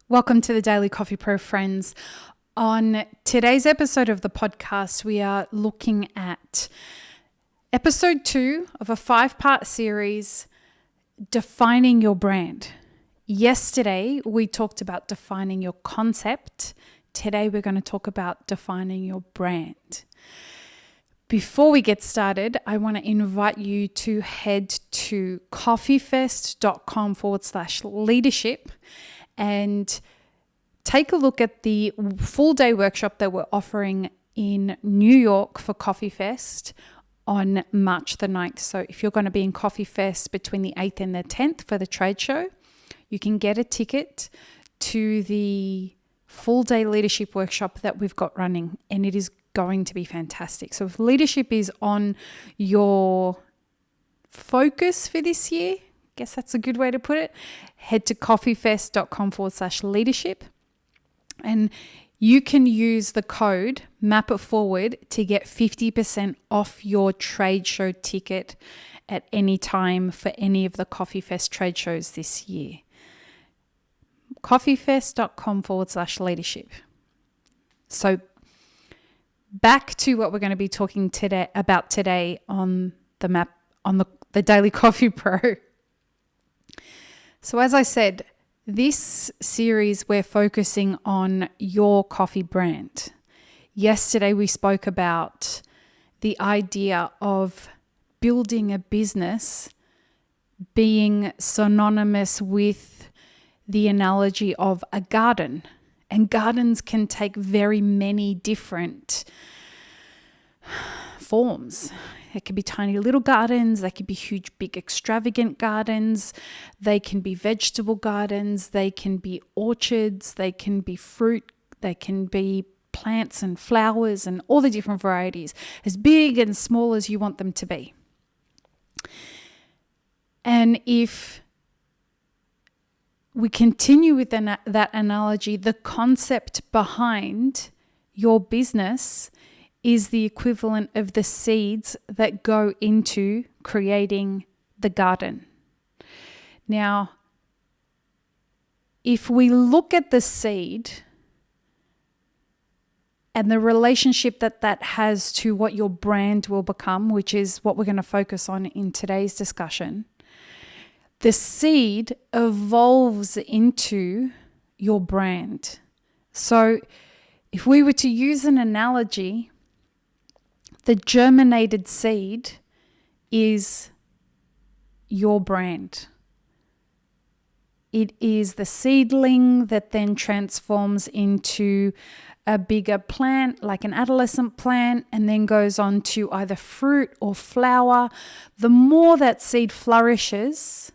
Welcome to the Daily Coffee Pro, friends. On today's episode of the podcast, we are looking at episode 2 of a 5-part series, Defining Your Brand. Yesterday, we talked about defining your concept. Today, we're going to talk about defining your brand. Before we get started, I want to invite you to head to coffeefest.com/leadership and take a look at the full day workshop that we're offering in New York for Coffee Fest on March the 9th. So if you're going to be in Coffee Fest between the 8th and the 10th for the trade show, you can get a ticket to the full day leadership workshop that we've got running, and it is going to be fantastic. So if leadership is on your focus for this year, I guess that's a good way to put it, head to coffeefest.com/leadership and you can use the code Map It Forward to get 50% off your trade show ticket at any time for any of the Coffee Fest trade shows this year. coffeefest.com/leadership. So back to what we're going to be talking about today on the Daily Coffee Pro. So as I said, this series we're focusing on your coffee brand. Yesterday we spoke about the idea of building a business being synonymous with the analogy of a garden. And gardens can take very many different forms. It can be tiny little gardens, they can be huge, big, extravagant gardens, they can be vegetable gardens, they can be orchards, they can be fruit, they can be plants and flowers and all the different varieties, as big and small as you want them to be. And if we continue with that analogy, the concept behind your business is the equivalent of the seeds that go into creating the garden. Now, if we look at the seed and the relationship that has to what your brand will become, which is what we're going to focus on in today's discussion, the seed evolves into your brand. So if we were to use an analogy, the germinated seed is your brand. It is the seedling that then transforms into a bigger plant, like an adolescent plant, and then goes on to either fruit or flower. The more that seed flourishes,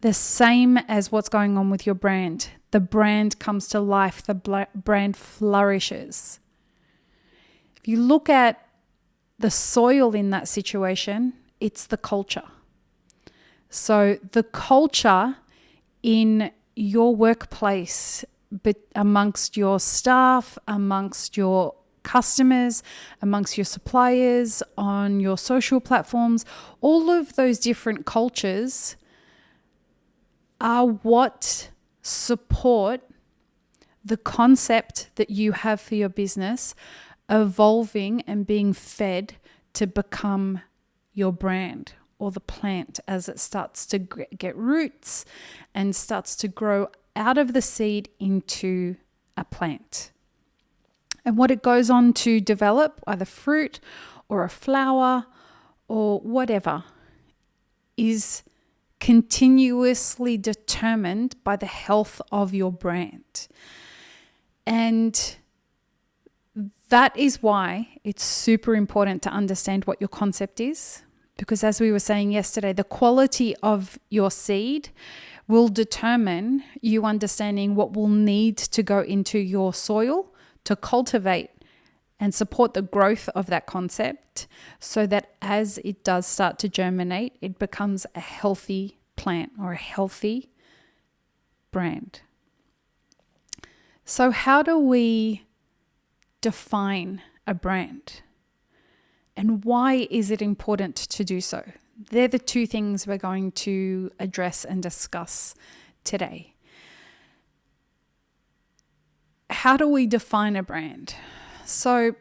the same as what's going on with your brand. The brand comes to life, the brand flourishes. If you look at the soil in that situation, it's the culture. So the culture in your workplace, but amongst your staff, amongst your customers, amongst your suppliers, on your social platforms, all of those different cultures are what support the concept that you have for your business evolving and being fed to become your brand, or the plant as it starts to get roots and starts to grow out of the seed into a plant. And what it goes on to develop, either fruit or a flower or whatever, is continuously determined by the health of your brand. And that is why it's super important to understand what your concept is, because as we were saying yesterday, the quality of your seed will determine you understanding what will need to go into your soil to cultivate and support the growth of that concept, so that as it does start to germinate, it becomes a healthy plant or a healthy brand. So how do we define a brand? And why is it important to do so? They're the two things we're going to address and discuss today. how do we define a brand? So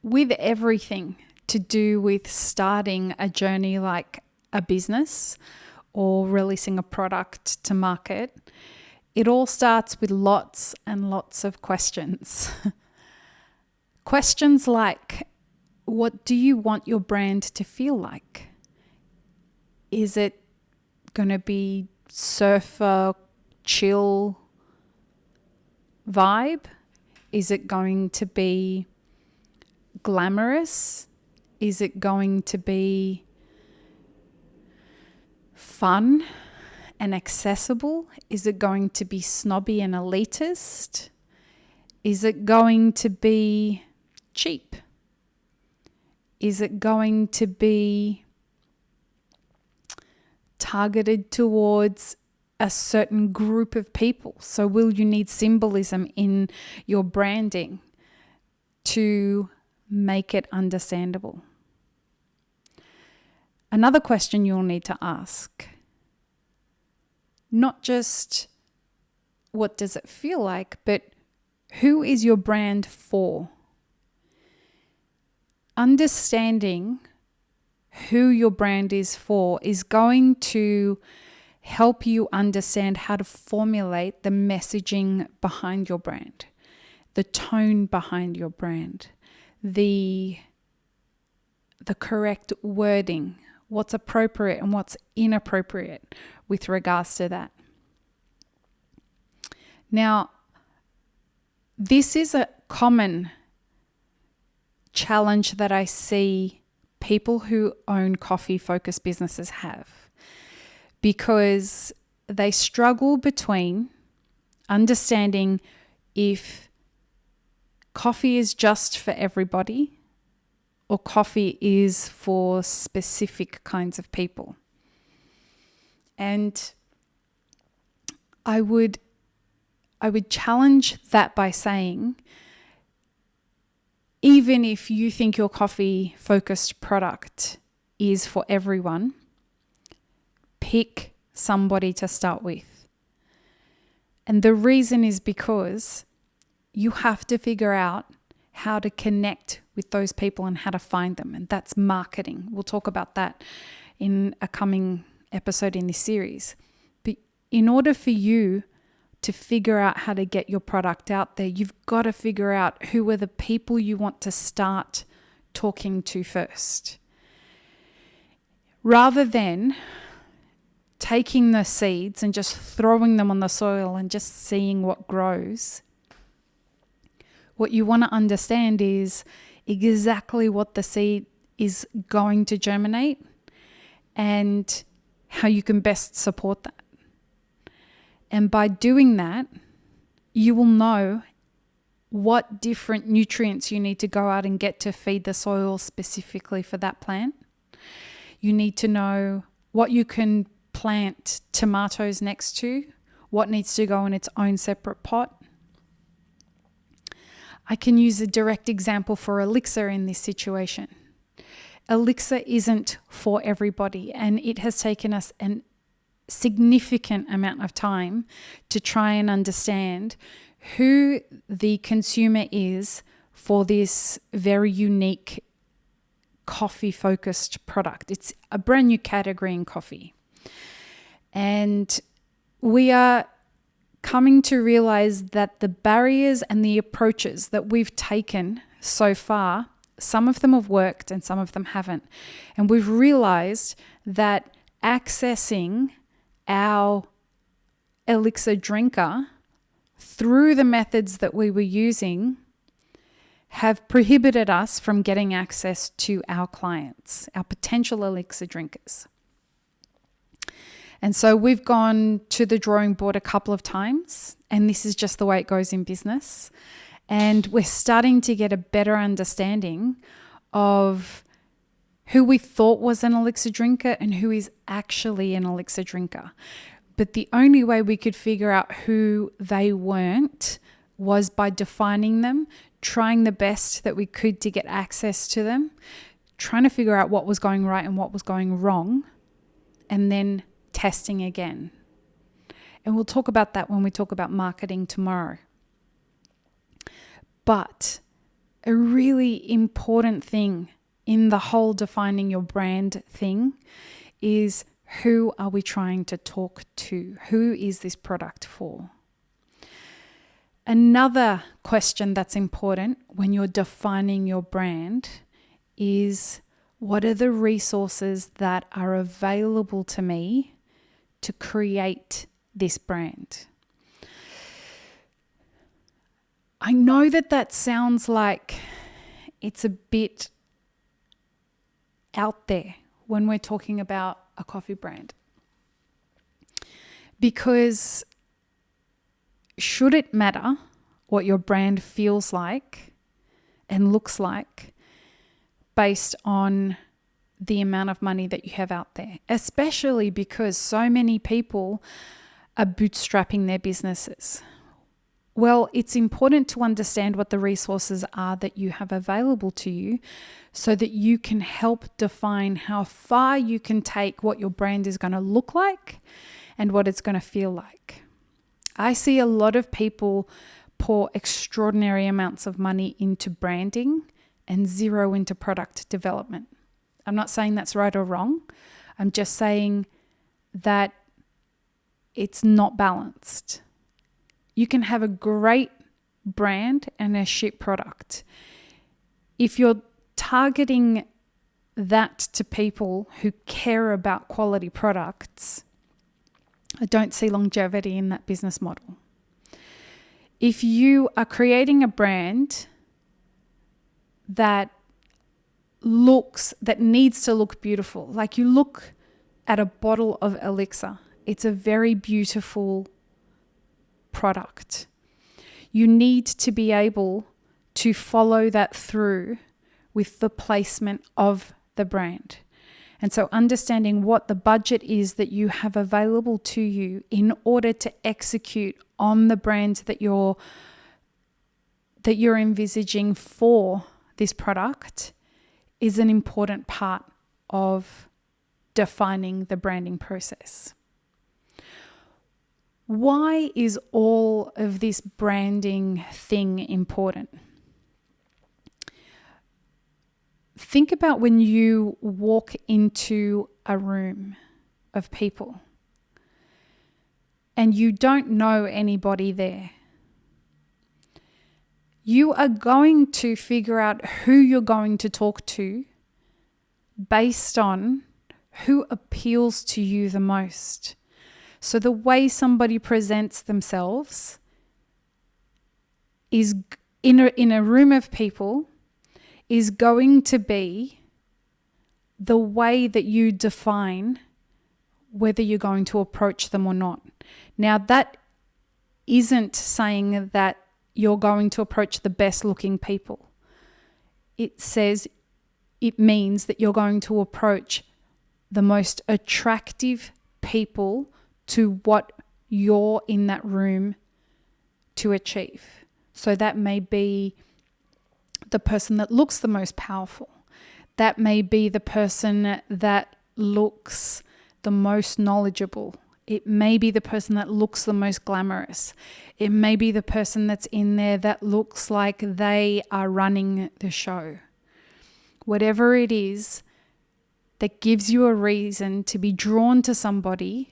with everything to do with starting a journey like a business or releasing a product to market, it all starts with lots and lots of questions. Questions like, what do you want your brand to feel like? Is it going to be surfer, chill vibe? Is it going to be glamorous? Is it going to be fun and accessible? Is it going to be snobby and elitist? Is it going to be cheap? Is it going to be targeted towards a certain group of people? So will you need symbolism in your branding to make it understandable? Another question you'll need to ask, not just what does it feel like, but who is your brand for? Understanding who your brand is for is going to help you understand how to formulate the messaging behind your brand, the tone behind your brand, the correct wording, what's appropriate and what's inappropriate with regards to that. Now, this is a common challenge that I see people who own coffee-focused businesses have, because they struggle between understanding if coffee is just for everybody or coffee is for specific kinds of people. And I would challenge that by saying, even if you think your coffee-focused product is for everyone, pick somebody to start with. And the reason is because you have to figure out how to connect with those people and how to find them. And that's marketing. We'll talk about that in a coming episode in this series. But in order for you to figure out how to get your product out there, you've got to figure out who are the people you want to start talking to first. Rather than taking the seeds and just throwing them on the soil and just seeing what grows, what you want to understand is exactly what the seed is going to germinate and how you can best support that. And by doing that, you will know what different nutrients you need to go out and get to feed the soil specifically for that plant. You need to know what you can plant tomatoes next to, what needs to go in its own separate pot. I can use a direct example for Elixir in this situation. Elixir isn't for everybody, and it has taken us an significant amount of time to try and understand who the consumer is for this very unique coffee-focused product. It's a brand new category in coffee. And we are coming to realize that the barriers and the approaches that we've taken so far, some of them have worked and some of them haven't. And we've realized that accessing our Elixir drinker through the methods that we were using have prohibited us from getting access to our clients, our potential Elixir drinkers. And so we've gone to the drawing board a couple of times, and this is just the way it goes in business. And we're starting to get a better understanding of who we thought was an Elixir drinker and who is actually an Elixir drinker. But the only way we could figure out who they weren't was by defining them, trying the best that we could to get access to them, trying to figure out what was going right and what was going wrong, and then testing again. And we'll talk about that when we talk about marketing tomorrow. But a really important thing in the whole defining your brand thing is, who are we trying to talk to? Who is this product for? Another question that's important when you're defining your brand is, what are the resources that are available to me to create this brand? I know that sounds like it's a bit out there when we're talking about a coffee brand. Because should it matter what your brand feels like and looks like based on the amount of money that you have out there? Especially because so many people are bootstrapping their businesses. Well, it's important to understand what the resources are that you have available to you so that you can help define how far you can take what your brand is going to look like and what it's going to feel like. I see a lot of people pour extraordinary amounts of money into branding and zero into product development. I'm not saying that's right or wrong. I'm just saying that it's not balanced. You can have a great brand and a shit product. If you're targeting that to people who care about quality products, I don't see longevity in that business model. If you are creating a brand that needs to look beautiful, like you look at a bottle of Elixir, it's a very beautiful product. You need to be able to follow that through with the placement of the brand. And so understanding what the budget is that you have available to you in order to execute on the brand that you're envisaging for this product is an important part of defining the branding process. Why is all of this branding thing important? Think about when you walk into a room of people and you don't know anybody there. You are going to figure out who you're going to talk to based on who appeals to you the most. So the way somebody presents themselves is in a room of people is going to be the way that you define whether you're going to approach them or not. Now, that isn't saying that you're going to approach the best looking people. It means that you're going to approach the most attractive people to what you're in that room to achieve. So that may be the person that looks the most powerful. That may be the person that looks the most knowledgeable. It may be the person that looks the most glamorous. It may be the person that's in there that looks like they are running the show. Whatever it is that gives you a reason to be drawn to somebody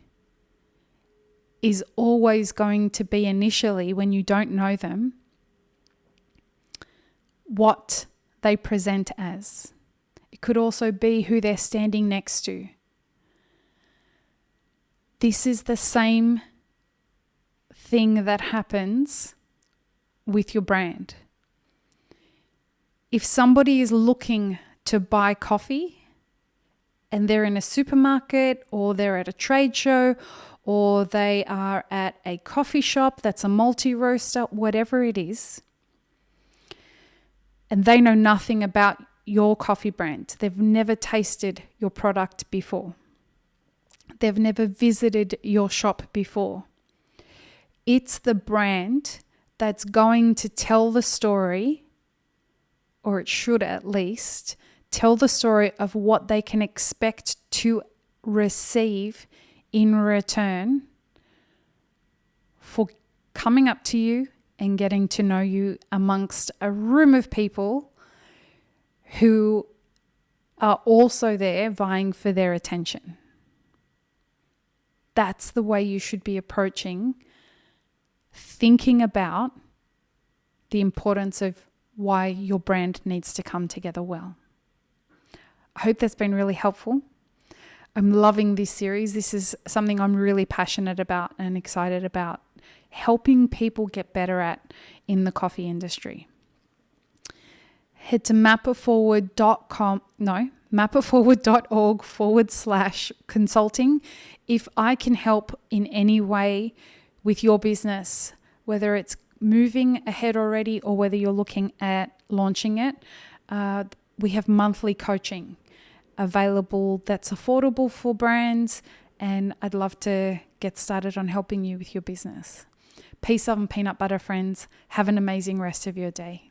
is always going to be initially, when you don't know them, what they present as. It could also be who they're standing next to. This is the same thing that happens with your brand. If somebody is looking to buy coffee and they're in a supermarket or they're at a trade show or they are at a coffee shop that's a multi-roaster, whatever it is, and they know nothing about your coffee brand. They've never tasted your product before. They've never visited your shop before. It's the brand that's going to tell the story, or it should at least, tell the story of what they can expect to receive in return for coming up to you and getting to know you amongst a room of people who are also there vying for their attention. That's the way you should be approaching thinking about the importance of why your brand needs to come together well. I hope that's been really helpful. I'm loving this series. This is something I'm really passionate about and excited about, helping people get better at in the coffee industry. Head to mapitforward.org/consulting. If I can help in any way with your business, whether it's moving ahead already or whether you're looking at launching it, we have monthly coaching available that's affordable for brands, and I'd love to get started on helping you with your business. Peace, love, and peanut butter, friends. Have an amazing rest of your day.